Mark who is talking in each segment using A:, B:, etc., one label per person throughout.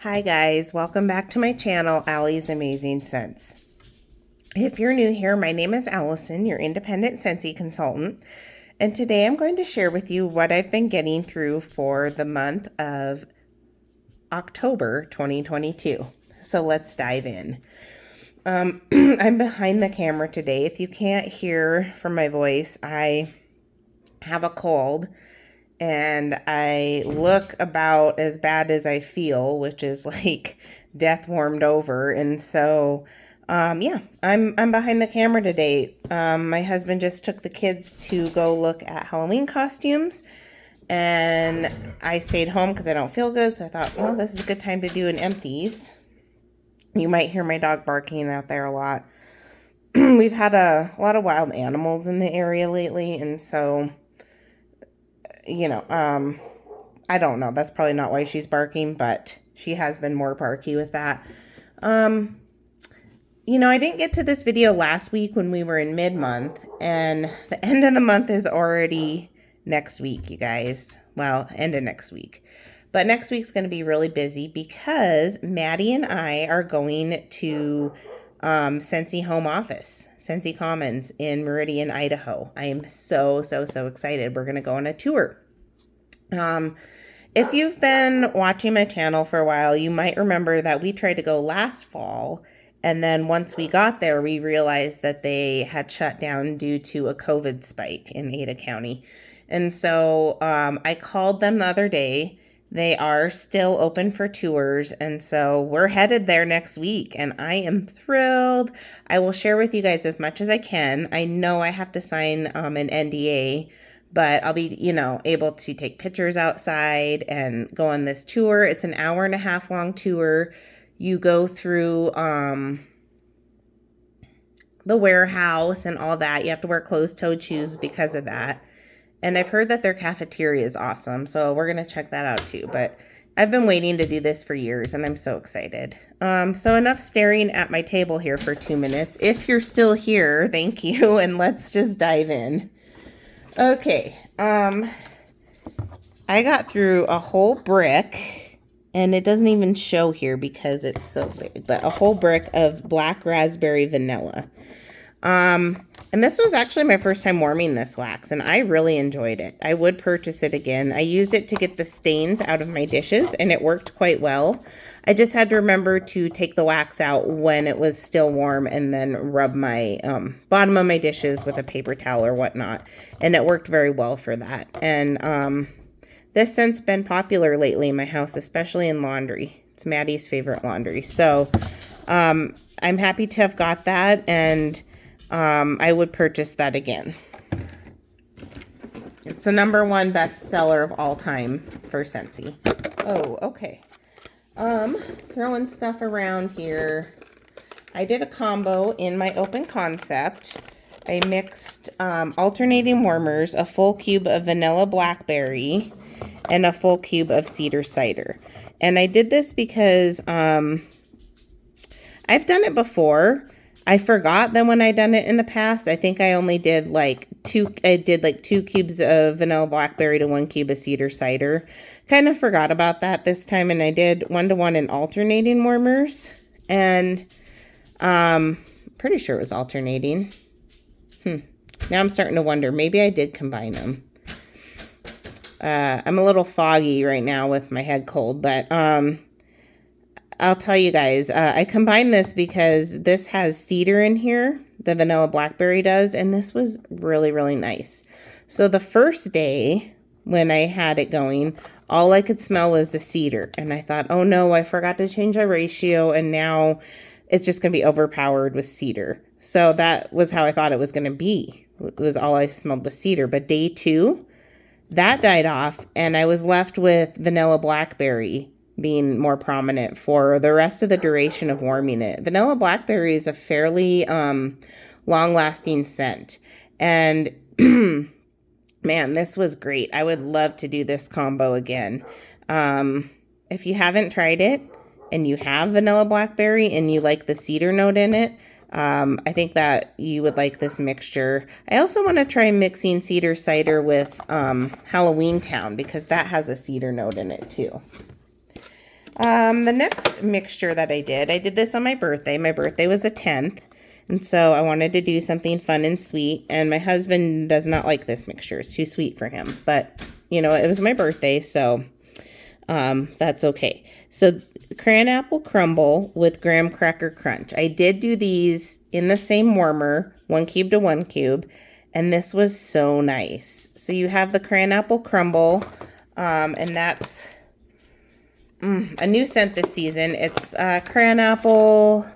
A: Hi guys, welcome back to my channel, Allie's Amazing Scents. If you're new here, my name is Allison, your independent Scentsy consultant, and today I'm going to share with you what I've been getting through for the month of October 2022. So let's dive in. I'm behind the camera today. If you can't hear from my voice, I have a cold and I look about as bad as I feel, which is like death warmed over. And so, yeah, I'm behind the camera today. My husband just took the kids to go look at Halloween costumes, and I stayed home because I don't feel good. So I thought, well, this is a good time to do an empties. You might hear my dog barking out there a lot. We've had a lot of wild animals in the area lately, and so I don't know. That's probably not why she's barking, but she has been more barky with that. I didn't get to this video last week when we were in mid-month, and the end of the month is already next week, you guys. Well, end of next week. But next week's going to be really busy because Maddie and I are going to Scentsy home office, Scentsy Commons in Meridian, Idaho. I am so excited. We're going to go on a tour. If you've been watching my channel for a while, you might remember that we tried to go last fall, and then once we got there, we realized that they had shut down due to a COVID spike in Ada County. And so I called them the other day. They are still open for tours, and so we're headed there next week, and I am thrilled. I will share with you guys as much as I can. I know I have to sign an NDA, but I'll be, able to take pictures outside and go on this tour. It's an hour-and-a-half long tour. You go through the warehouse and all that. You have to wear closed-toed shoes because of that. And I've heard that their cafeteria is awesome, so we're going to check that out too. But I've been waiting to do this for years, and I'm so excited. So enough staring at my table here for 2 minutes. If you're still here, thank you, and let's just dive in. Okay, I got through a whole brick, and it doesn't even show here because it's so big, but a whole brick of black raspberry vanilla. And this was actually my first time warming this wax, and I really enjoyed it. I would purchase it again. I used it to get the stains out of my dishes, and it worked quite well. I just had to remember to take the wax out when it was still warm and then rub my bottom of my dishes with a paper towel or whatnot, and it worked very well for that. And this scent's been popular lately in my house, especially in laundry. It's Maddie's favorite laundry. So I'm happy to have got that, and I would purchase that again. It's the #1 bestseller of all time for Scentsy. Oh, okay. Throwing stuff around here. I did a combo in my open concept. I mixed alternating warmers, a full cube of vanilla blackberry, and a full cube of cedar cider. And I did this because I've done it before. I forgot that when I done it in the past, I think I only did like 2 cubes of vanilla blackberry to 1 cube of cedar cider. Kind of forgot about that this time, and I did 1-to-1 in alternating warmers, and pretty sure it was alternating. Now I'm starting to wonder, maybe I did combine them. I'm a little foggy right now with my head cold, but I'll tell you guys, I combined this because this has cedar in here, the vanilla blackberry does, and this was really nice. So the first day when I had it going, all I could smell was the cedar, and I thought, oh no, I forgot to change the ratio, and now it's just going to be overpowered with cedar. So that was how I thought it was going to be. It was all I smelled was cedar, but day 2, that died off, and I was left with vanilla blackberry being more prominent for the rest of the duration of warming it. Vanilla blackberry is a fairly long-lasting scent, and man, this was great. I would love to do this combo again. If you haven't tried it and you have vanilla blackberry and you like the cedar note in it, I think that you would like this mixture. I also want to try mixing cedar cider with Halloween Town because that has a cedar note in it too. The next mixture that I did this on my birthday. My birthday was the 10th. And so I wanted to do something fun and sweet. And my husband does not like this mixture. It's too sweet for him. But, you know, it was my birthday, so that's okay. So cran apple crumble with graham cracker crunch. I did do these in the same warmer, 1 cube to 1 cube. And this was so nice. So you have the cran apple crumble, and that's a new scent this season. It's cran apple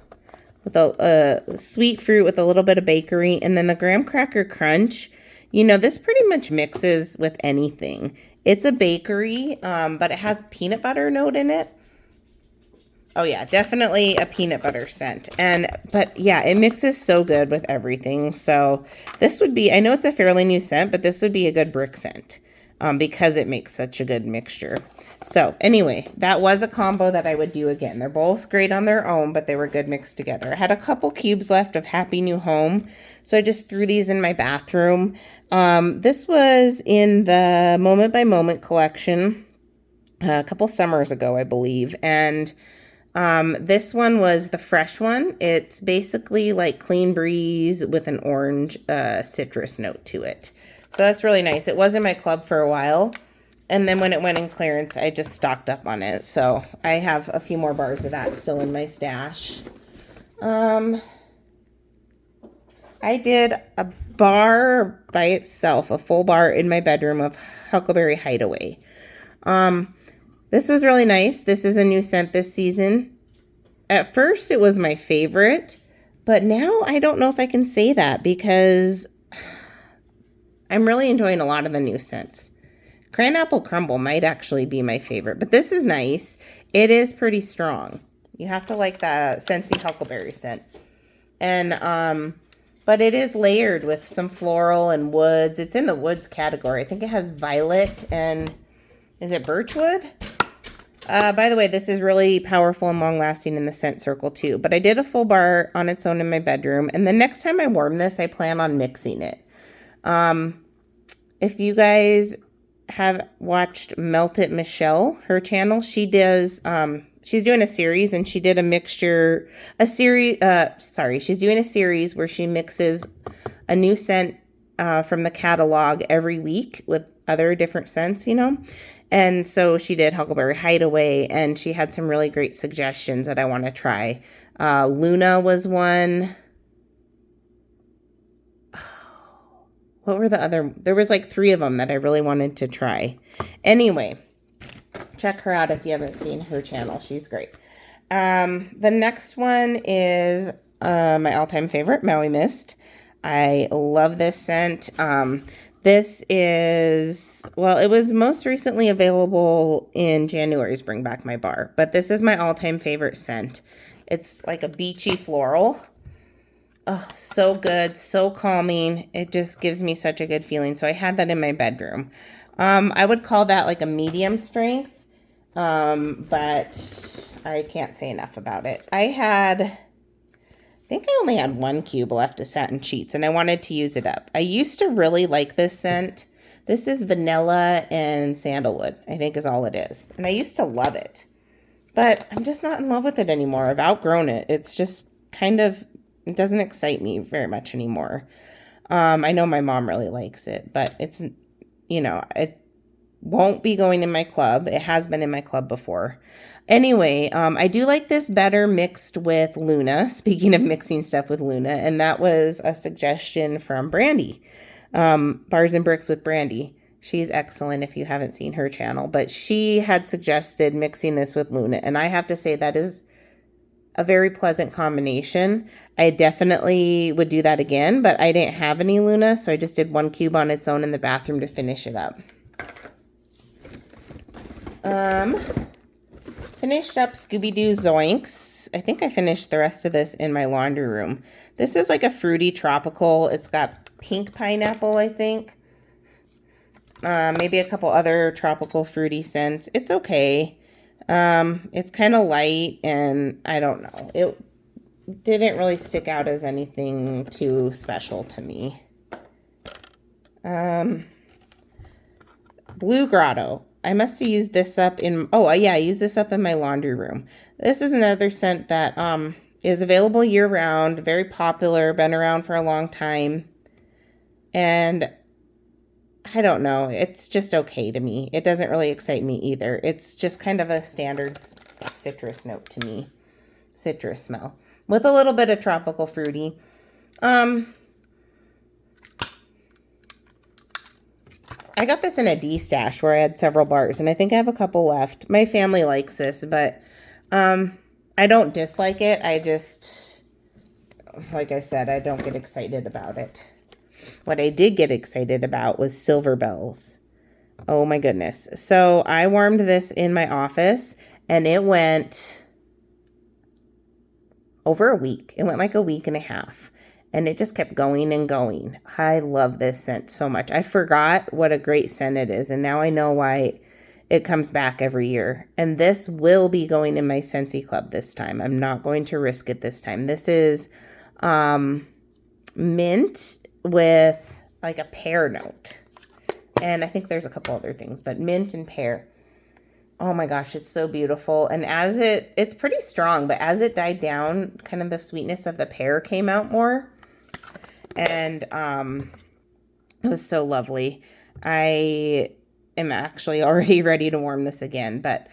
A: with a sweet fruit with a little bit of bakery, and then the graham cracker crunch. You know, this pretty much mixes with anything. It's a bakery, but it has peanut butter note in it. Oh yeah, definitely a peanut butter scent. But yeah, it mixes so good with everything. So this would be, I know it's a fairly new scent, but this would be a good brick scent because it makes such a good mixture. So anyway, that was a combo that I would do again. They're both great on their own, but they were good mixed together. I had a couple cubes left of Happy New Home, so I just threw these in my bathroom. This was in the Moment by Moment collection a couple summers ago, I believe. And this one was the fresh one. It's basically like Clean Breeze with an orange citrus note to it. So that's really nice. It was in my club for a while. And then when it went in clearance, I just stocked up on it. So I have a few more bars of that still in my stash. I did a bar by itself, a full bar in my bedroom of Huckleberry Hideaway. This was really nice. This is a new scent this season. At first, it was my favorite, but now I don't know if I can say that because I'm really enjoying a lot of the new scents. Cran Apple Crumble might actually be my favorite, but this is nice. It is pretty strong. You have to like the Scentsy Huckleberry scent. And, but it is layered with some floral and woods. It's in the woods category. I think it has violet and, is it birchwood? By the way, this is really powerful and long-lasting in the scent circle too. But I did a full bar on its own in my bedroom. And the next time I warm this, I plan on mixing it. If you guys have watched Melt It Michelle, her channel, she does, she's doing a series and she did a mixture, she's doing a series where she mixes a new scent from the catalog every week with other different scents, you know? And so she did Huckleberry Hideaway and she had some really great suggestions that I want to try. Luna was one. What were the other? There was like 3 of them that I really wanted to try. Anyway, check her out if you haven't seen her channel. She's great. The next one is my all-time favorite, Maui Mist. I love this scent. This is, well, it was most recently available in January's Bring Back My Bar, but this is my all-time favorite scent. It's like a beachy floral. Oh, so good, so calming. It just gives me such a good feeling. So I had that in my bedroom. I would call that like a medium strength, but I can't say enough about it. I think I only had 1 cube left of Satin Sheets, and I wanted to use it up. I used to really like this scent. This is vanilla and sandalwood, I think is all it is. And I used to love it, but I'm just not in love with it anymore. I've outgrown it. It's just kind of, it doesn't excite me very much anymore. I know my mom really likes it, but it's, you know, it won't be going in my club. It has been in my club before. Anyway, I do like this better mixed with Luna. Speaking of mixing stuff with Luna, and that was a suggestion from Brandy. Bars and Bricks with Brandy. She's excellent if you haven't seen her channel, but she had suggested mixing this with Luna, and I have to say that is a very pleasant combination. I definitely would do that again, but I didn't have any Luna, so I just did 1 cube on its own in the bathroom to finish it up. Finished up Scooby-Doo Zoinks. I think I finished the rest of this in my laundry room. This is like a fruity tropical. It's got pink pineapple, I think. Maybe a couple other tropical fruity scents. It's okay. It's kind of light, and I don't know. It didn't really stick out as anything too special to me. Blue Grotto. I must have used this up in, oh yeah, I used this up in my laundry room. This is another scent that is available year round, very popular, been around for a long time. And I don't know, it's just okay to me. It doesn't really excite me either. It's just kind of a standard citrus note to me. Citrus smell with a little bit of tropical fruity. I got this in a D stash where I had several bars, and I think I have a couple left. My family likes this, but I don't dislike it. I just, like I said, I don't get excited about it. What I did get excited about was Silver Bells. Oh my goodness. So I warmed this in my office, and it went over a week. It went like a week and a half. And it just kept going and going. I love this scent so much. I forgot what a great scent it is. And now I know why it comes back every year. And this will be going in my Scentsy Club this time. I'm not going to risk it this time. This is mint with like a pear note. And I think there's a couple other things, but mint and pear. Oh my gosh, it's so beautiful. And as it's pretty strong, but as it died down, kind of the sweetness of the pear came out more. And it was so lovely. I am actually already ready to warm this again, but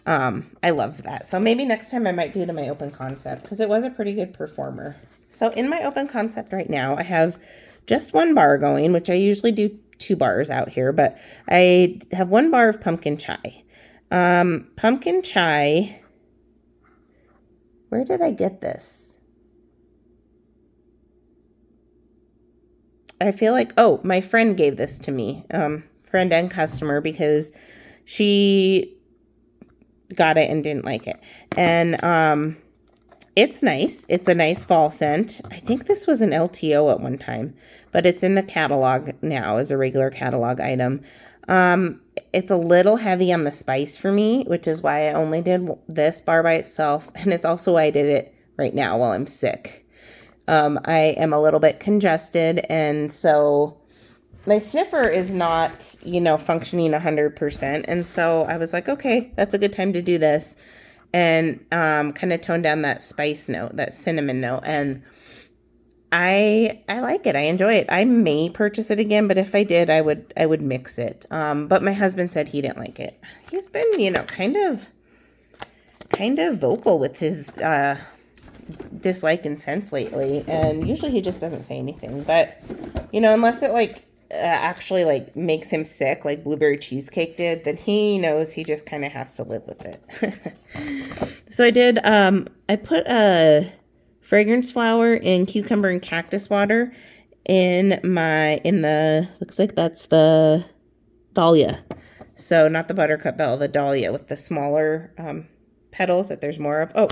A: I loved that. So maybe next time I might do it in my open concept because it was a pretty good performer. So in my open concept right now, I have just one bar going, which I usually do 2 bars out here, but I have 1 bar of pumpkin chai. Pumpkin chai, where did I get this? I feel like, oh, my friend gave this to me, friend and customer, because she got it and didn't like it. And it's nice. It's a nice fall scent. I think this was an LTO at one time, but it's in the catalog now as a regular catalog item. It's a little heavy on the spice for me, which is why I only did this bar by itself. And it's also why I did it right now while I'm sick. I am a little bit congested, and so my sniffer is not, functioning 100%. And so I was like, okay, that's a good time to do this and kind of tone down that spice note, that cinnamon note. And I like it. I enjoy it. I may purchase it again, but if I did, I would mix it. But my husband said he didn't like it. He's been, kind of vocal with his dislike and scents lately, and usually he just doesn't say anything, but unless it actually makes him sick like blueberry cheesecake did, then he knows he just kind of has to live with it. So I did I put a fragrance flower in cucumber and cactus water in the looks like that's the dahlia, so not the buttercup bell, the dahlia with the smaller petals that there's more of. Oh,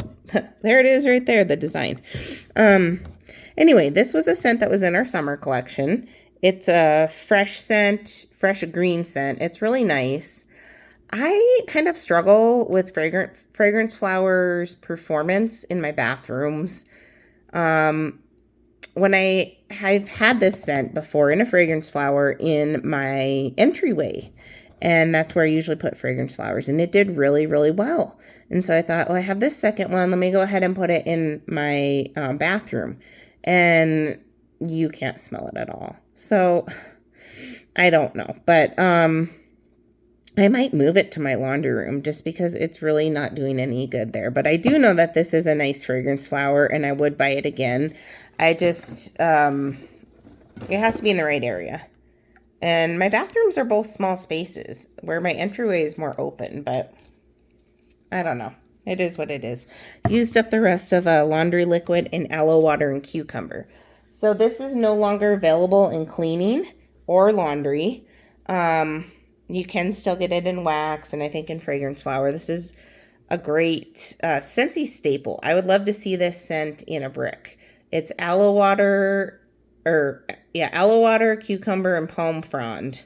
A: there it is right there, the design. Anyway, this was a scent that was in our summer collection. It's a fresh scent, fresh green scent. It's really nice. I kind of struggle with fragrance flowers performance in my bathrooms. When I've had this scent before in a fragrance flower in my entryway, and that's where I usually put fragrance flowers, and it did really, really well. And so I thought, well, I have this second one. Let me go ahead and put it in my bathroom. And you can't smell it at all. So I don't know. But I might move it to my laundry room just because it's really not doing any good there. But I do know that this is a nice fragrance flower, and I would buy it again. I just, it has to be in the right area. And my bathrooms are both small spaces where my entryway is more open, but I don't know. It is what it is. Used up the rest of laundry liquid in aloe water and cucumber. So this is no longer available in cleaning or laundry. You can still get it in wax and I think in fragrance flower. This is a great Scentsy staple. I would love to see this scent in a brick. It's aloe water, cucumber, and palm frond.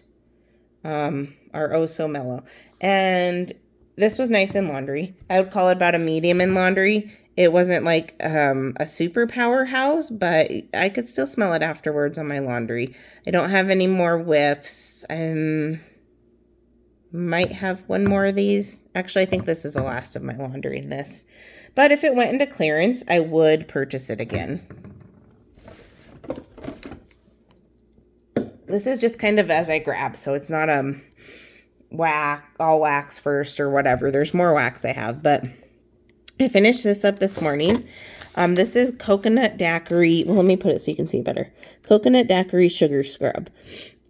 A: Are oh so mellow. And this was nice in laundry. I would call it about a medium in laundry. It wasn't like a super powerhouse, but I could still smell it afterwards on my laundry. I don't have any more whiffs. Might have one more of these. Actually, I think this is the last of my laundry in this. But if it went into clearance, I would purchase it again. This is just kind of as I grab, so it's not all wax first or whatever. There's more wax I have, but I finished this up this morning. This is coconut daiquiri. Well, let me put it so you can see it better. Coconut daiquiri sugar scrub.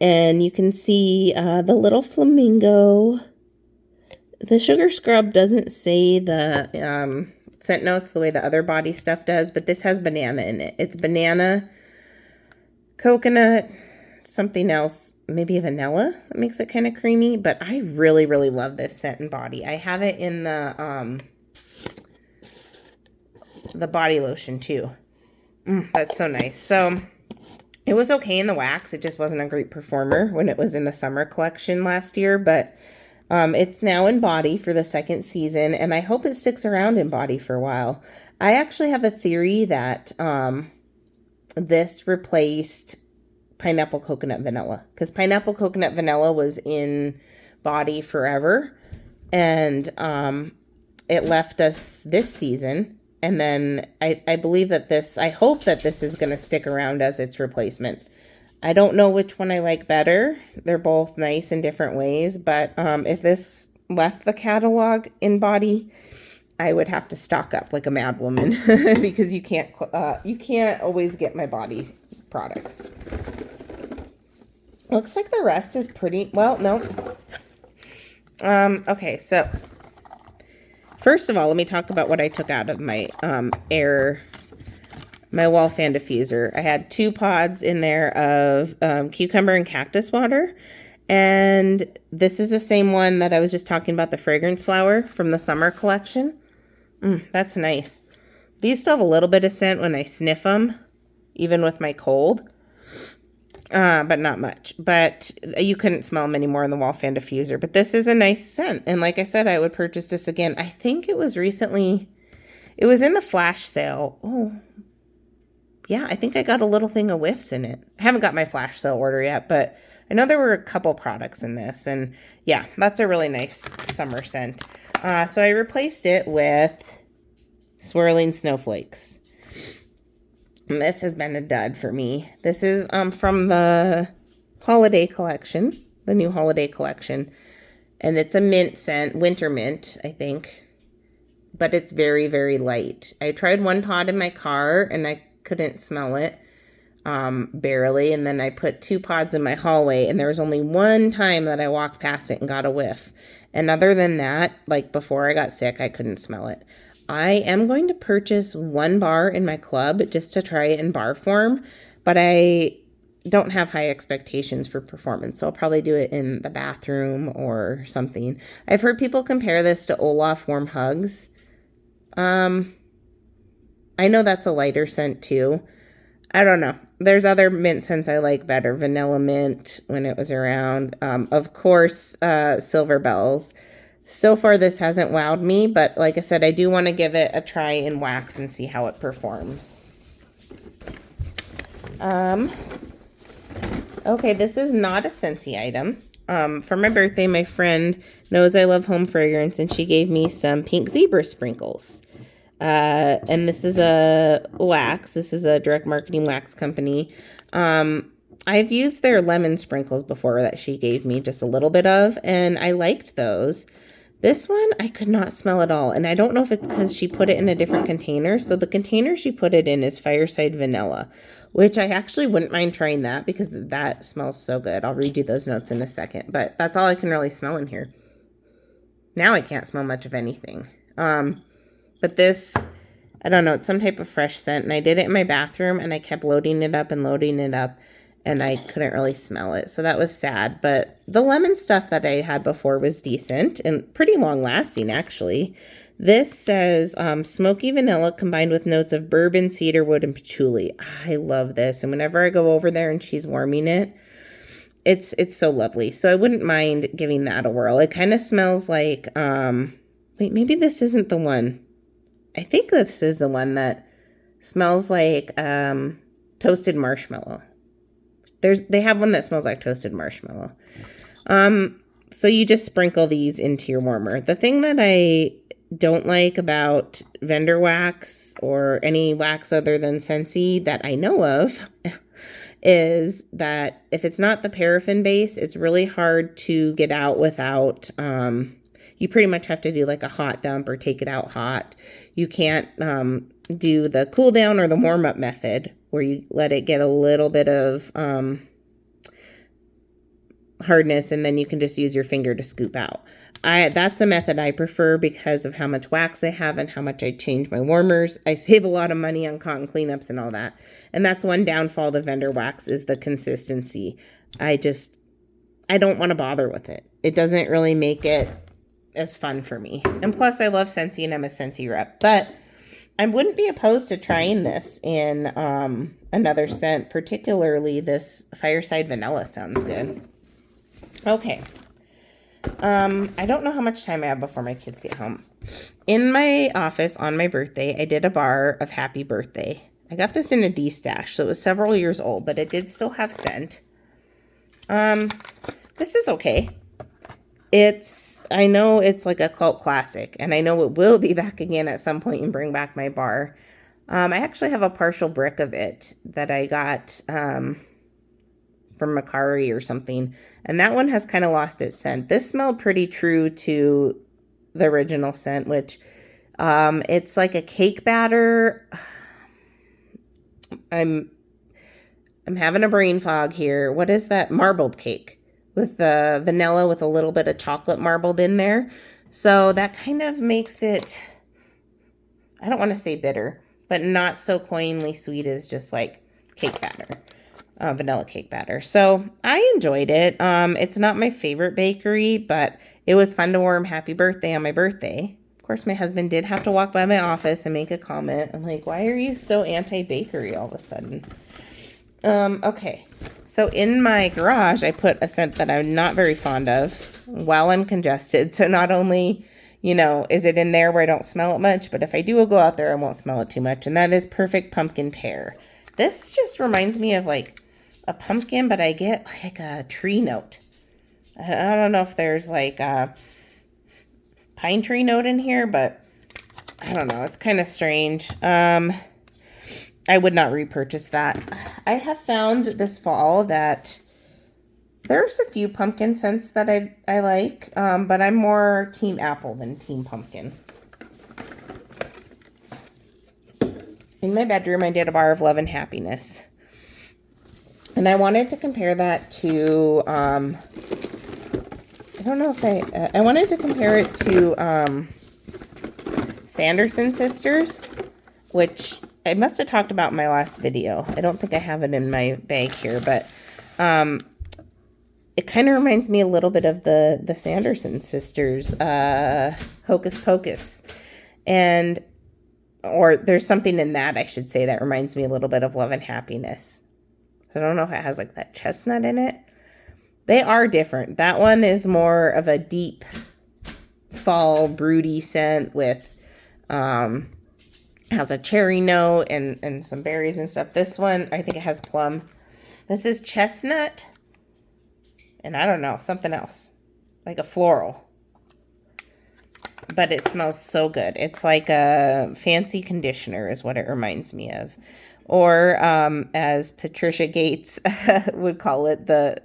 A: And you can see the little flamingo. The sugar scrub doesn't say the scent notes the way the other body stuff does, but this has banana in it. It's banana, coconut, something else, maybe vanilla that makes it kind of creamy, but I really, really love this scent and body. I have it in the body lotion too. That's so nice. So it was okay in the wax. It just wasn't a great performer when it was in the summer collection last year, but it's now in body for the second season, and I hope it sticks around in body for a while. I actually have a theory that this replaced pineapple coconut vanilla, because pineapple coconut vanilla was in body forever, and it left us this season. And then I believe that I hope that this is going to stick around as its replacement. I don't know which one I like better. They're both nice in different ways, but if this left the catalog in body, I would have to stock up like a mad woman because you can't always get my body products. Looks like the rest is pretty, well, no. Okay, so first of all, let me talk about what I took out of my my wall fan diffuser. I had 2 pods in there of cucumber and cactus water. And this is the same one that I was just talking about, the fragrance flower from the summer collection. That's nice. These still have a little bit of scent when I sniff them, even with my cold. But not much. But you couldn't smell them anymore in the wall fan diffuser. But this is a nice scent. And like I said, I would purchase this again. I think it was recently, it was in the flash sale. Oh, yeah, I think I got a little thing of whiffs in it. I haven't got my flash sale order yet, but I know there were a couple products in this. And yeah, that's a really nice summer scent. So I replaced it with Swirling Snowflakes. And this has been a dud for me. This is from the holiday collection, the new holiday collection. And it's a mint scent, winter mint, I think. But it's very, very light. I tried one pod in my car and I couldn't smell it, barely. And then I put 2 pods in my hallway, and there was only one time that I walked past it and got a whiff. And other than that, like before I got sick, I couldn't smell it. I am going to purchase 1 bar in my club just to try it in bar form, but I don't have high expectations for performance, so I'll probably do it in the bathroom or something. I've heard people compare this to Olaf Warm Hugs. I know that's a lighter scent too. I don't know. There's other mint scents I like better. Vanilla mint when it was around. Of course, Silver Bells. So far, this hasn't wowed me, but like I said, I do want to give it a try in wax and see how it performs. Okay, this is not a Scentsy item. For my birthday, my friend knows I love home fragrance, and she gave me some pink zebra sprinkles. And this is a wax. This is a direct marketing wax company. I've used their lemon sprinkles before that she gave me just a little bit of, and I liked those. This one, I could not smell at all, and I don't know if it's because she put it in a different container. So the container she put it in is Fireside Vanilla, which I actually wouldn't mind trying that because that smells so good. I'll read you those notes in a second, but that's all I can really smell in here. Now I can't smell much of anything. But this, I don't know, it's some type of fresh scent, and I did it in my bathroom, and I kept loading it up, and I couldn't really smell it, so that was sad. But the lemon stuff that I had before was decent and pretty long-lasting, actually. This says smoky vanilla combined with notes of bourbon, cedarwood, and patchouli. I love this, and whenever I go over there and she's warming it, it's so lovely. So I wouldn't mind giving that a whirl. It kind of smells like, wait, maybe this isn't the one. I think this is the one that smells like toasted marshmallow. They have one that smells like toasted marshmallow. So you just sprinkle these into your warmer. The thing that I don't like about vendor wax or any wax other than Scentsy that I know of is that if it's not the paraffin base, it's really hard to get out without, you pretty much have to do like a hot dump or take it out hot. You can't do the cool down or the warm up method where you let it get a little bit of hardness and then you can just use your finger to scoop out. That's a method I prefer because of how much wax I have and how much I change my warmers. I save a lot of money on cotton cleanups and all that. And that's one downfall to vendor wax is the consistency. I don't want to bother with it. It doesn't really make it as fun for me. And plus I love Scentsy and I'm a Scentsy rep. But I wouldn't be opposed to trying this in another scent, particularly this Fireside Vanilla sounds good. Okay. I don't know how much time I have before my kids get home. In my office on my birthday, I did a bar of Happy Birthday. I got this in a D-stash, so it was several years old, but it did still have scent. This is okay. I know it's like a cult classic, and I know it will be back again at some point and bring back my bar. I actually have a partial brick of it that I got from Macari or something. And that one has kind of lost its scent. This smelled pretty true to the original scent, which it's like a cake batter. I'm having a brain fog here. What is that? Marbled cake with the vanilla with a little bit of chocolate marbled in there. So that kind of makes it, I don't want to say bitter, but not so cloyingly sweet as just like cake batter. Vanilla cake batter. So I enjoyed it. It's not my favorite bakery, but it was fun to warm Happy Birthday on my birthday. Of course, my husband did have to walk by my office and make a comment. I'm like, why are you so anti-bakery all of a sudden? Okay. So in my garage, I put a scent that I'm not very fond of while I'm congested. So not only, is it in there where I don't smell it much, but if I do go out there, I won't smell it too much. And that is Perfect Pumpkin Pear. This just reminds me of like a pumpkin, but I get like a tree note. I don't know if there's like a pine tree note in here, but I don't know. It's kind of strange. I would not repurchase that. I have found this fall that there's a few pumpkin scents that I like, but I'm more team apple than team pumpkin. In my bedroom, I did a bar of Love and Happiness. And I wanted to compare that to, I wanted to compare it to Sanderson Sisters, which I must have talked about in my last video. I don't think I have it in my bag here, but it kind of reminds me a little bit of the Sanderson Sisters, Hocus Pocus. Or there's something in that, I should say, that reminds me a little bit of Love and Happiness. I don't know if it has like that chestnut in it. They are different. That one is more of a deep fall broody scent with has a cherry note and some berries and stuff. This one, I think it has plum. This is chestnut and I don't know, something else. Like a floral. But it smells so good. It's like a fancy conditioner is what it reminds me of. Or as Patricia Gates would call it, the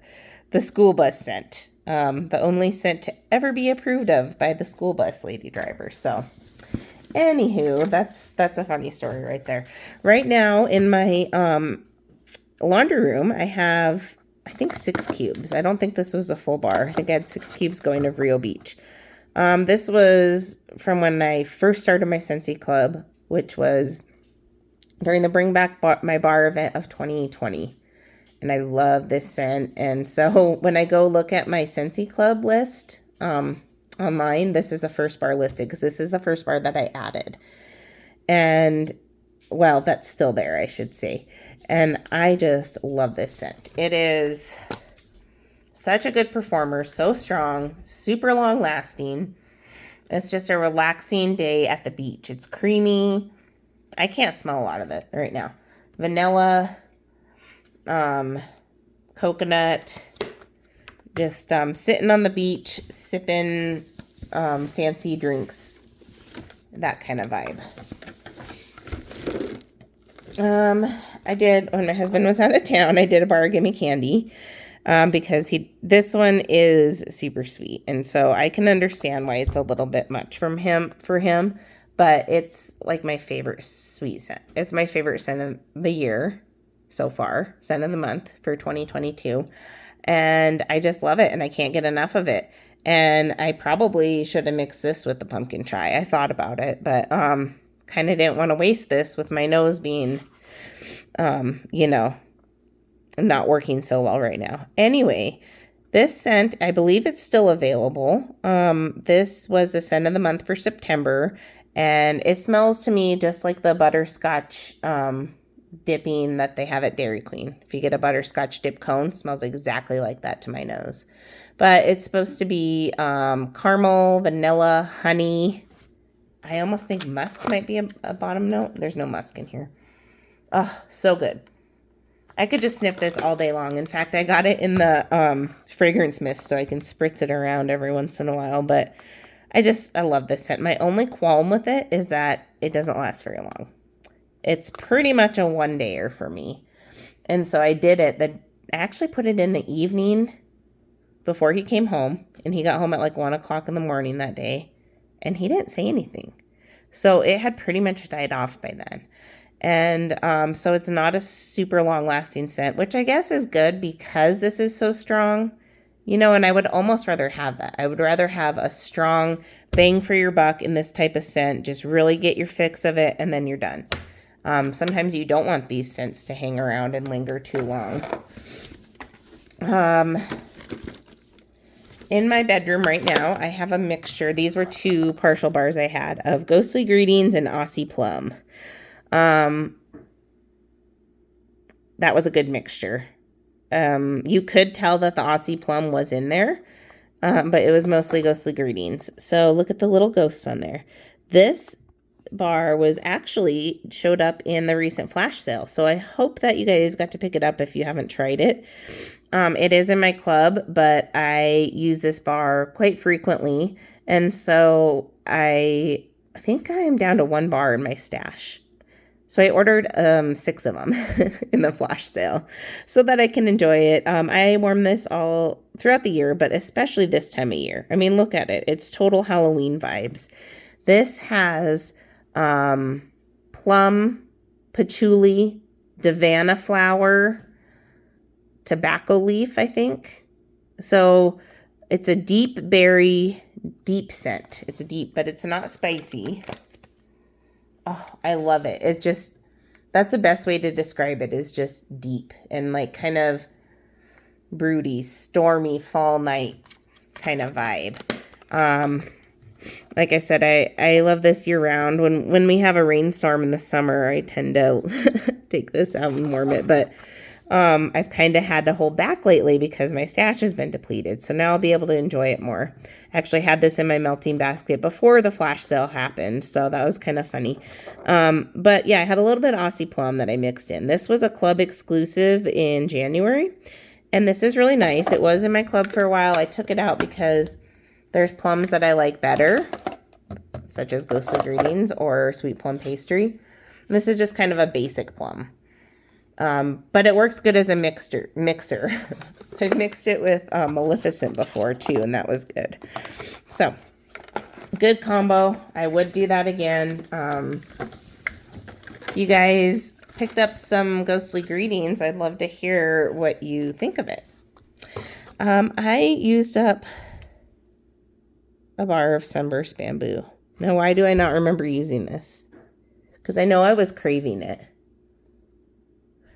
A: school bus scent. The only scent to ever be approved of by the school bus lady driver. So, anywho, that's a funny story right there. Right now in my laundry room, I have, I think, 6 cubes. I don't think this was a full bar. I think I had 6 cubes going to Rio Beach. This was from when I first started my Scentsy Club, which was during the Bring Back My Bar event of 2020. And I love this scent. And so when I go look at my Scentsy Club list online, this is a first bar listed because this is the first bar that I added. And, well, that's still there, I should say. And I just love this scent. It is such a good performer, so strong, super long lasting. It's just a relaxing day at the beach. It's creamy. I can't smell a lot of it right now. Vanilla, coconut, Just sitting on the beach, sipping fancy drinks, that kind of vibe. I did, when my husband was out of town, I did a bar of Gimme Candy because this one is super sweet. And so I can understand why it's a little bit much for him, but it's like my favorite sweet scent. It's my favorite scent of the year so far, scent of the month for 2022. And I just love it and I can't get enough of it. And I probably should have mixed this with the pumpkin chai. I thought about it, but kind of didn't want to waste this with my nose being, you know, not working so well right now. Anyway, this scent, I believe it's still available. This was a scent of the month for September, and it smells to me just like the butterscotch dipping that they have at Dairy Queen. If you get a butterscotch dip cone, it smells exactly like that to my nose. But it's supposed to be caramel, vanilla, honey. I almost think musk might be a bottom note. There's no musk in here. Oh, so good. I could just sniff this all day long. In fact, I got it in the fragrance mist so I can spritz it around every once in a while. But I love this scent. My only qualm with it is that it doesn't last very long. It's pretty much a one-dayer for me. And so I did it. I actually put it in the evening before he came home. And he got home at like 1 o'clock in the morning that day. And he didn't say anything. So it had pretty much died off by then. And so it's not a super long-lasting scent, which I guess is good because this is so strong. You know, and I would almost rather have that. I would rather have a strong bang for your buck in this type of scent. Just really get your fix of it, and then you're done. Sometimes you don't want these scents to hang around and linger too long. In my bedroom right now, I have a mixture. These were 2 partial bars I had of Ghostly Greetings and Aussie Plum. That was a good mixture. You could tell that the Aussie Plum was in there, but it was mostly Ghostly Greetings. So look at the little ghosts on there. This bar was actually showed up in the recent flash sale. So I hope that you guys got to pick it up if you haven't tried it. It is in my club, but I use this bar quite frequently. And so I think I am down to 1 bar in my stash. So I ordered 6 of them in the flash sale so that I can enjoy it. I warm this all throughout the year, but especially this time of year. I mean, look at it. It's total Halloween vibes. This has plum, patchouli, Davana flower, tobacco leaf, I think. So it's a deep berry, deep scent. It's deep, but it's not spicy. Oh, I love it. It's just, that's the best way to describe it, is just deep and like kind of broody, stormy fall nights kind of vibe. Like I said, I love this year round. When we have a rainstorm in the summer, I tend to take this out and warm it. But I've kind of had to hold back lately because my stash has been depleted. So now I'll be able to enjoy it more. Actually had this in my melting basket before the flash sale happened. So that was kind of funny. But yeah, I had a little bit of Aussie Plum that I mixed in. This was a club exclusive in January. And this is really nice. It was in my club for a while. I took it out because there's plums that I like better, such as Ghostly Greetings or Sweet Plum Pastry. This is just kind of a basic plum. But it works good as a mixer. I've mixed it with Maleficent before too, and that was good. So, good combo. I would do that again. You guys picked up some Ghostly Greetings. I'd love to hear what you think of it. I used up a bar of Sunburst Bamboo. Now, why do I not remember using this? Because I know I was craving it.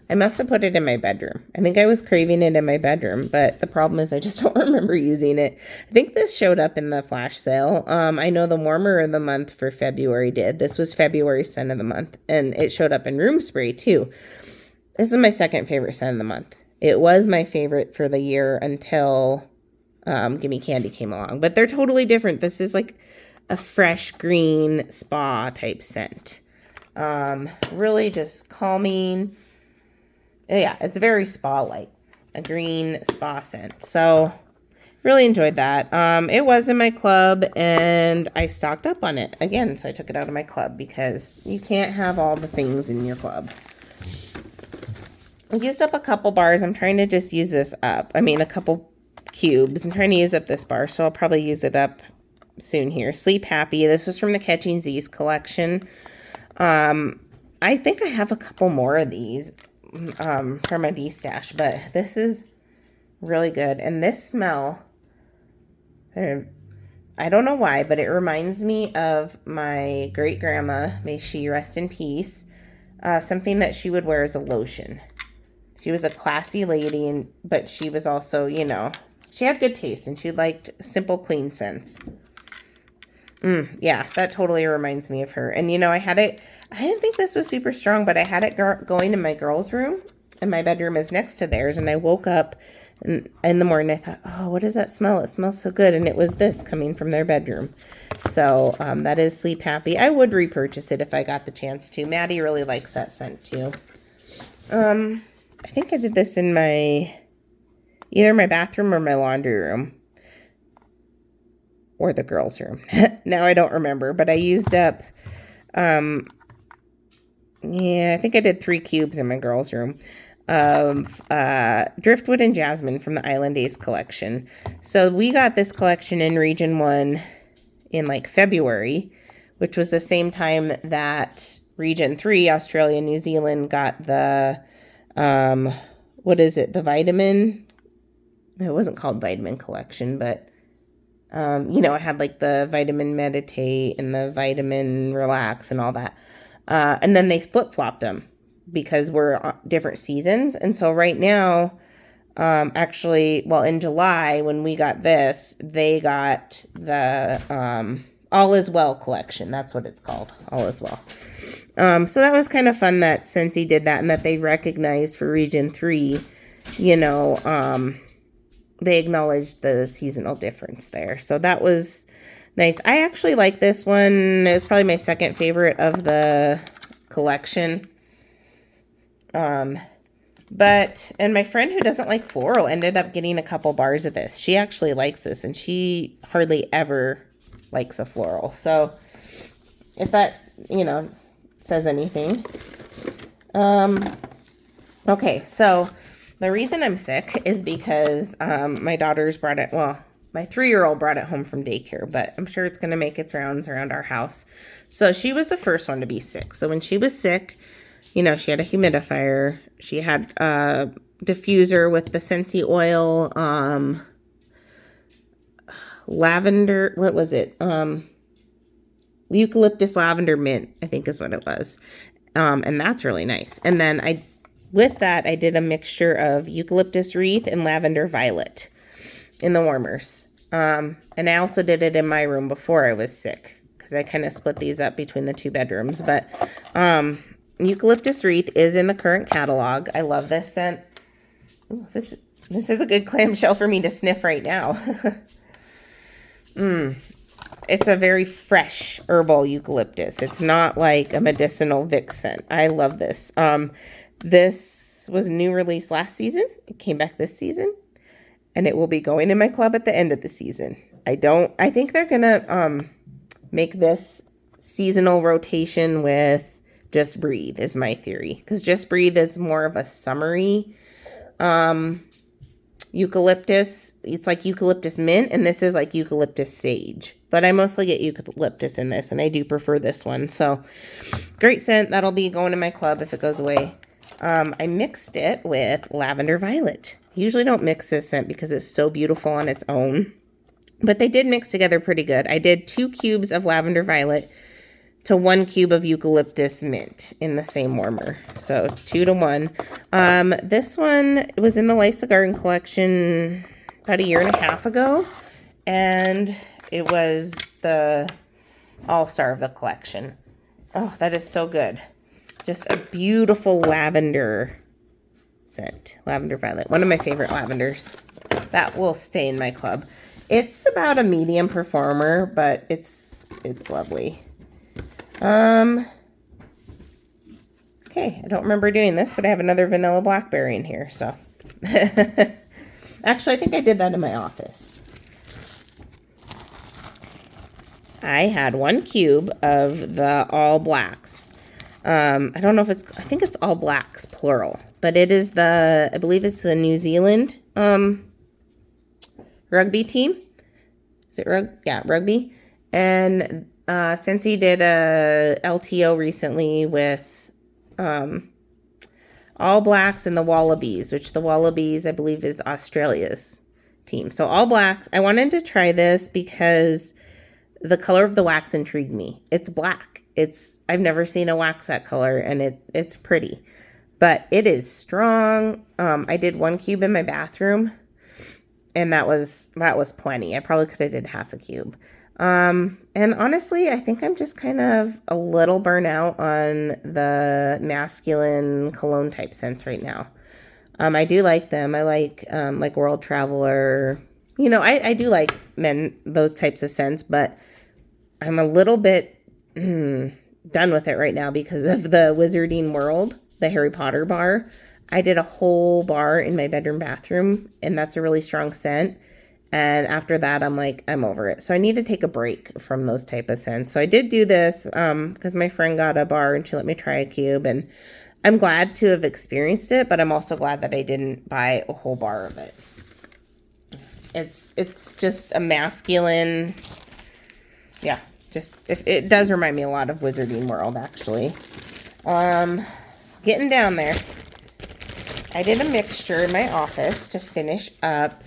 A: I must have put it in my bedroom. I think I was craving it in my bedroom, but the problem is I just don't remember using it. I think this showed up in the flash sale. I know the warmer of the month for February did. This was February's scent of the month, and it showed up in room spray too. This is my second favorite scent of the month. It was my favorite for the year until Gimme Candy came along, but they're totally different. This is like a fresh green spa type scent. Really just calming. Yeah, it's very spa-like, a green spa scent. So Really enjoyed that. It was in my club and I stocked up on it again. So I took it out of my club because you can't have all the things in your club. I used up a couple bars. I'm trying to just use this up. I mean, a couple cubes. I'm trying to use up this bar, so I'll probably use it up soon here. Sleep Happy. This was from the Catching Z's collection. I think I have a couple more of these for my D-stash, but this is really good. And this smell, I don't know why, but it reminds me of my great-grandma, may she rest in peace, something that she would wear as a lotion. She was a classy lady, but she was also, you know, she had good taste and she liked simple, clean scents. Yeah, that totally reminds me of her. And, you know, I didn't think this was super strong, but I had it going in my girl's room, and my bedroom is next to theirs. And I woke up in the morning, I thought, oh, what does that smell? It smells so good. And it was this coming from their bedroom. So that is Sleep Happy. I would repurchase it if I got the chance to. Maddie really likes that scent too. I think I did this in either my bathroom or my laundry room. Or the girls' room. Now I don't remember, but I used up, yeah, I think I did 3 cubes in my girls' room of Driftwood and Jasmine from the Island Days collection. So we got this collection in Region 1 in like February, which was the same time that Region 3, Australia, New Zealand, got the, what is it, the vitamin? It wasn't called Vitamin Collection, but you know, I had like the Vitamin Meditate and the Vitamin Relax and all that. And then they flip-flopped them because we're different seasons. And so right now, actually, well, in July when we got this, they got the All Is Well collection. That's what it's called, All Is Well. So that was kind of fun that Scentsy did that and that they recognized for Region 3, you know, they acknowledged the seasonal difference there. So that was nice. I actually like this one. It was probably my second favorite of the collection. And my friend who doesn't like floral ended up getting a couple bars of this. She actually likes this and she hardly ever likes a floral. So if that, you know, says anything. Okay, so the reason I'm sick is because my daughter's brought it, well, my 3-year-old brought it home from daycare, but I'm sure it's going to make its rounds around our house. So she was the first one to be sick. So when she was sick, you know, she had a humidifier. She had a diffuser with the Scentsy oil, lavender, what was it? Eucalyptus lavender mint, I think is what it was. And that's really nice. And then with that, I did a mixture of eucalyptus wreath and lavender violet in the warmers. And I also did it in my room before I was sick because I kind of split these up between the 2 bedrooms. But eucalyptus wreath is in the current catalog. I love this scent. Ooh, this is a good clamshell for me to sniff right now. It's a very fresh herbal eucalyptus. It's not like a medicinal Vicks scent. I love this. This was a new release last season. It came back this season. And it will be going in my club at the end of the season. I think they're going to make this seasonal rotation with Just Breathe is my theory. Because Just Breathe is more of a summery eucalyptus. It's like eucalyptus mint. And this is like eucalyptus sage. But I mostly get eucalyptus in this. And I do prefer this one. So great scent. That'll be going in my club if it goes away. I mixed it with lavender violet. Usually don't mix this scent because it's so beautiful on its own. But they did mix together pretty good. I did 2 cubes of lavender violet to 1 cube of eucalyptus mint in the same warmer. So 2 to 1. This one was in the Life's a Garden collection about 1.5 years ago. And it was the all-star of the collection. Oh, that is so good. Just a beautiful lavender scent. Lavender violet. One of my favorite lavenders. That will stay in my club. It's about a medium performer, but it's lovely. Okay, I don't remember doing this, but I have another vanilla blackberry in here, so. Actually, I think I did that in my office. I had 1 cube of the all blacks. I don't know if it's, I think it's all blacks, plural. But it is the, I believe it's the New Zealand rugby team. Is it rugby? And Scentsy did a LTO recently with All Blacks and the Wallabies, which the Wallabies, I believe, is Australia's team. So All Blacks, I wanted to try this because the color of the wax intrigued me. It's black. I've never seen a wax that color, and it's pretty. But it is strong. I did 1 cube in my bathroom, and that was plenty. I probably could have did half a cube. And honestly, I think I'm just kind of a little burnt out on the masculine cologne type scents right now. I do like them. I like World Traveler. You know, I do like those types of scents, but I'm a little bit done with it right now because of the Wizarding World, the Harry Potter bar. I did a whole bar in my bedroom bathroom, and that's a really strong scent. And after that, I'm like, I'm over it. So I need to take a break from those type of scents. So I did do this because my friend got a bar and she let me try a cube. And I'm glad to have experienced it, but I'm also glad that I didn't buy a whole bar of it. It's just a masculine, yeah, just, it does remind me a lot of Wizarding World, actually. Getting down there. I did a mixture in my office to finish up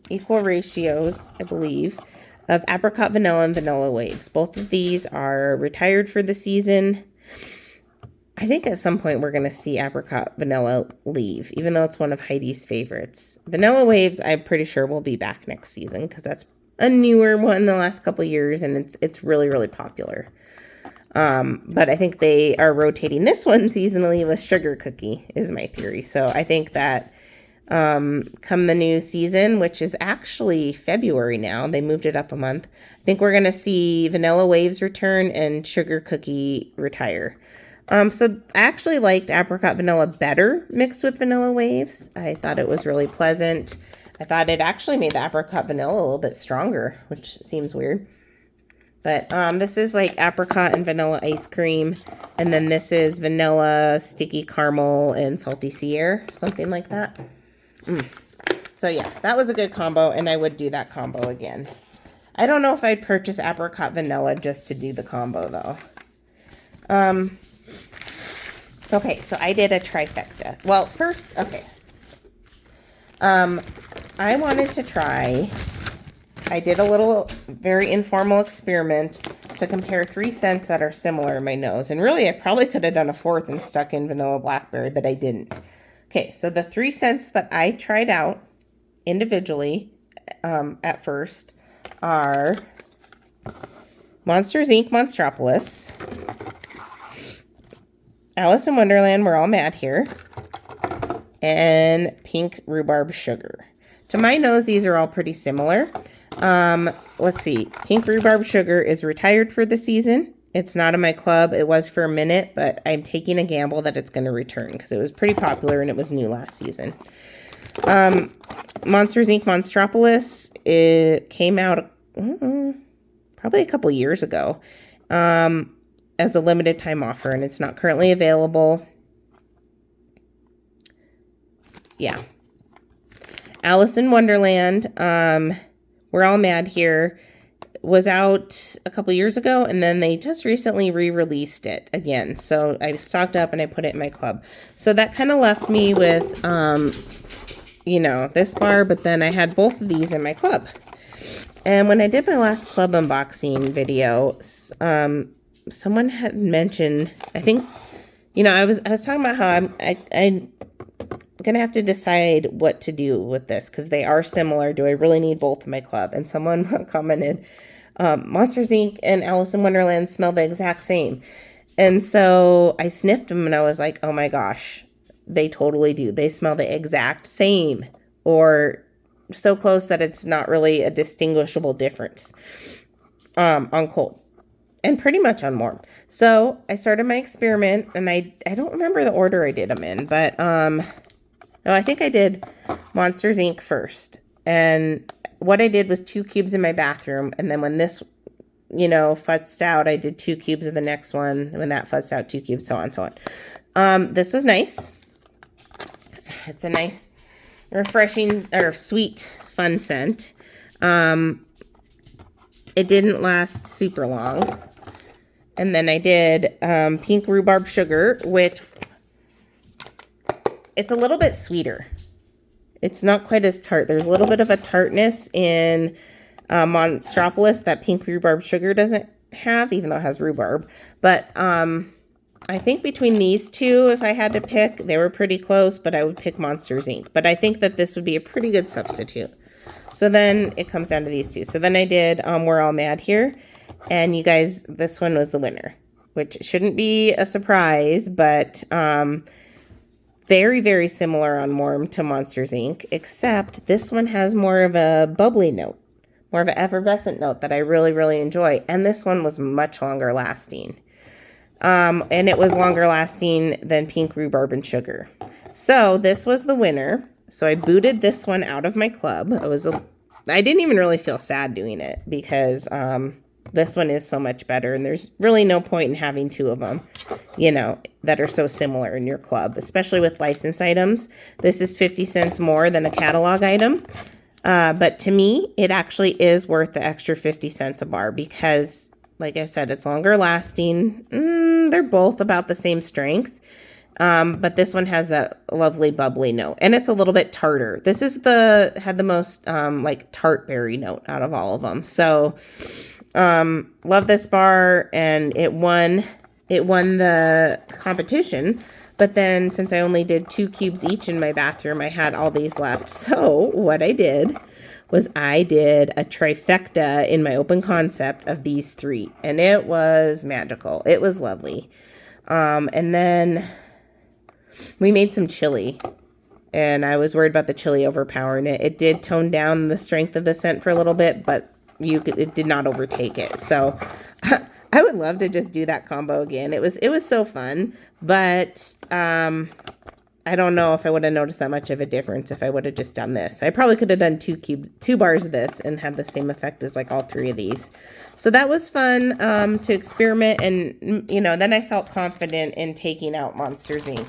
A: equal ratios, I believe, of apricot vanilla and vanilla waves. Both of these are retired for the season. I think at some point we're going to see apricot vanilla leave, even though it's one of Heidi's favorites. Vanilla waves, I'm pretty sure will be back next season because that's a newer one in the last couple of years, and it's really, really popular. But I think they are rotating this one seasonally with sugar cookie is my theory. So I think that come the new season, which is actually February now, they moved it up a month. I think we're going to see vanilla waves return and sugar cookie retire. So I actually liked apricot vanilla better mixed with vanilla waves. I thought it was really pleasant. I thought it actually made the apricot vanilla a little bit stronger, which seems weird. But this is like apricot and vanilla ice cream. And then this is vanilla, sticky caramel, and salty sea air. Something like that. So yeah, that was a good combo. And I would do that combo again. I don't know if I'd purchase apricot vanilla just to do the combo though. Okay, so I did a trifecta. Well, first, okay. I wanted to try... I did a little very informal experiment to compare 3 scents that are similar in my nose. And really, I probably could have done a 4th and stuck in vanilla blackberry, but I didn't. Okay, so the 3 scents that I tried out individually at first are Monsters, Inc. Monstropolis, Alice in Wonderland, We're All Mad Here, and Pink Rhubarb Sugar. To my nose, these are all pretty similar. Let's see. Pink Rhubarb Sugar is retired for the season. It's not in my club. It was for a minute, but I'm taking a gamble that it's going to return because it was pretty popular and it was new last season. Monsters, Inc. Monstropolis, it came out probably a couple years ago as a limited time offer, and it's not currently available. Yeah. Alice in Wonderland, We're All Mad Here, was out a couple years ago, and then they just recently re-released it again. So I stocked up and I put it in my club. So that kind of left me with, you know, this bar, but then I had both of these in my club. And when I did my last club unboxing video, someone had mentioned, I think, you know, I was talking about how I'm gonna have to decide what to do with this because they are similar. Do I really need both in my club? And someone commented, Monsters Inc. and Alice in Wonderland smell the exact same. And so I sniffed them and I was like, oh my gosh, they totally do. They smell the exact same, or so close that it's not really a distinguishable difference on cold and pretty much on warm. So I started my experiment, and I don't remember the order I did them in, but no, I think I did Monsters Inc. first. And what I did was 2 cubes in my bathroom, and then when this, futzed out, I did 2 cubes of the next one. When that futzed out, 2 cubes, so on and so on. This was nice. It's a nice, refreshing, or sweet, fun scent. It didn't last super long. And then I did pink rhubarb sugar, which it's a little bit sweeter. It's not quite as tart. There's a little bit of a tartness in Monstropolis that pink rhubarb sugar doesn't have, even though it has rhubarb. But I think between these two, if I had to pick, they were pretty close, but I would pick Monsters Inc. But I think that this would be a pretty good substitute. So then it comes down to these two. So then I did We're All Mad here. And you guys, this one was the winner, which shouldn't be a surprise, but very, very similar on warm to Monsters Inc., except this one has more of a bubbly note, more of an effervescent note that I really, really enjoy. And this one was much longer lasting. And it was longer lasting than pink rhubarb and sugar. So this was the winner. So I booted this one out of my club. I didn't even really feel sad doing it because this one is so much better, and there's really no point in having 2 of them, that are so similar in your club, especially with licensed items. This is 50 cents more than a catalog item. But to me, it actually is worth the extra 50 cents a bar because, like I said, it's longer lasting. They're both about the same strength. But this one has that lovely bubbly note, and it's a little bit tarter. This is had the most, like tart berry note out of all of them. So, love this bar, and it won the competition. But then since I only did 2 cubes each in my bathroom, I had all these left. So what I did was I did a trifecta in my open concept of these 3, and it was magical. It was lovely. And then we made some chili, and I was worried about the chili overpowering it. It did tone down the strength of the scent for a little bit, but it did not overtake it. So I would love to just do that combo again. It was so fun, but I don't know if I would have noticed that much of a difference if I would have just done this. I probably could have done 2 bars of this and had the same effect as like all 3 of these. So that was fun to experiment, and then I felt confident in taking out Monsters Inc.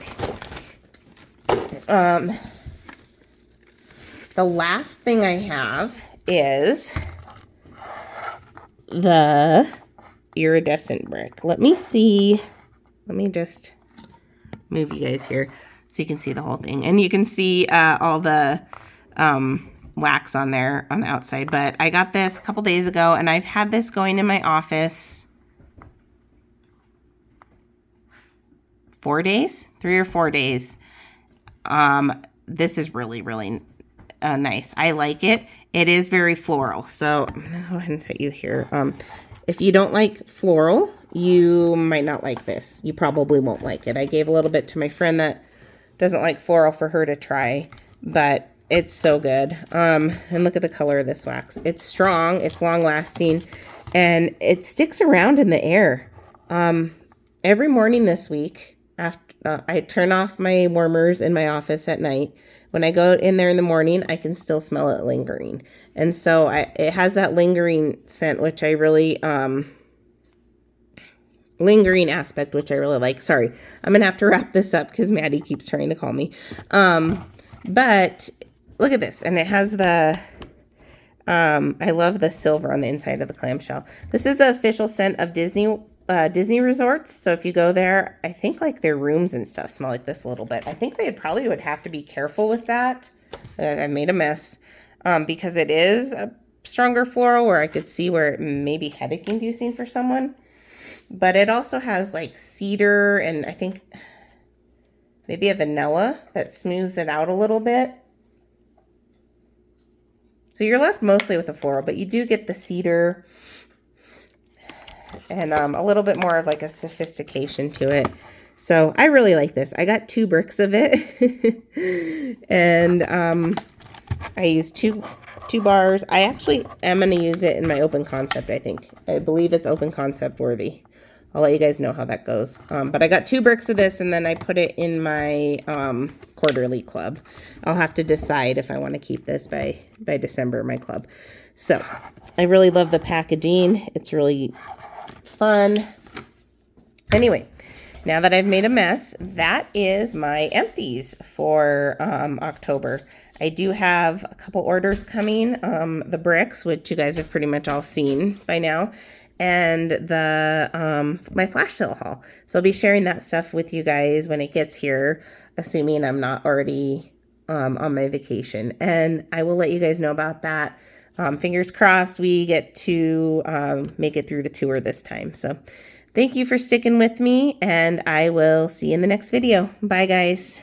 A: The last thing I have is the iridescent brick. Let me just move you guys here so you can see the whole thing. And you can see all the wax on there on the outside. But I got this a couple days ago, and I've had this going in my office 3 or 4 days. This is really, really nice. I like it. It is very floral. So I'm going to go ahead and set you here. If you don't like floral, you might not like this. You probably won't like it. I gave a little bit to my friend that doesn't like floral for her to try, but it's so good. And look at the color of this wax. It's strong, it's long lasting, and it sticks around in the air. Every morning this week, after I turn off my warmers in my office at night, when I go in there in the morning, I can still smell it lingering. And so it has that lingering scent, which I really, lingering aspect, which I really like. Sorry, I'm going to have to wrap this up because Maddie keeps trying to call me. But look at this. And it has the, I love the silver on the inside of the clamshell. This is the official scent of Disney resorts. So if you go there, I think like their rooms and stuff smell like this a little bit. I think they probably would have to be careful with that. I made a mess because it is a stronger floral where I could see where it may be headache inducing for someone. But it also has like cedar and I think maybe a vanilla that smooths it out a little bit. So you're left mostly with the floral, but you do get the cedar and a little bit more of like a sophistication to it. So I really like this. I got 2 bricks of it and I used two bars. I actually am going to use it in my open concept, I think. I believe it's open concept worthy. I'll let you guys know how that goes. But I got 2 bricks of this, and then I put it in my quarterly club. I'll have to decide if I want to keep this by December, my club. So I really love the packaging. It's really fun. Anyway, now that I've made a mess, that is my empties for October. I do have a couple orders coming. The bricks, which you guys have pretty much all seen by now, and the my flash sale haul. So I'll be sharing that stuff with you guys when it gets here, assuming I'm not already on my vacation. And I will let you guys know about that. Fingers crossed we get to make it through the tour this time. So thank you for sticking with me, and I will see you in the next video. Bye, guys.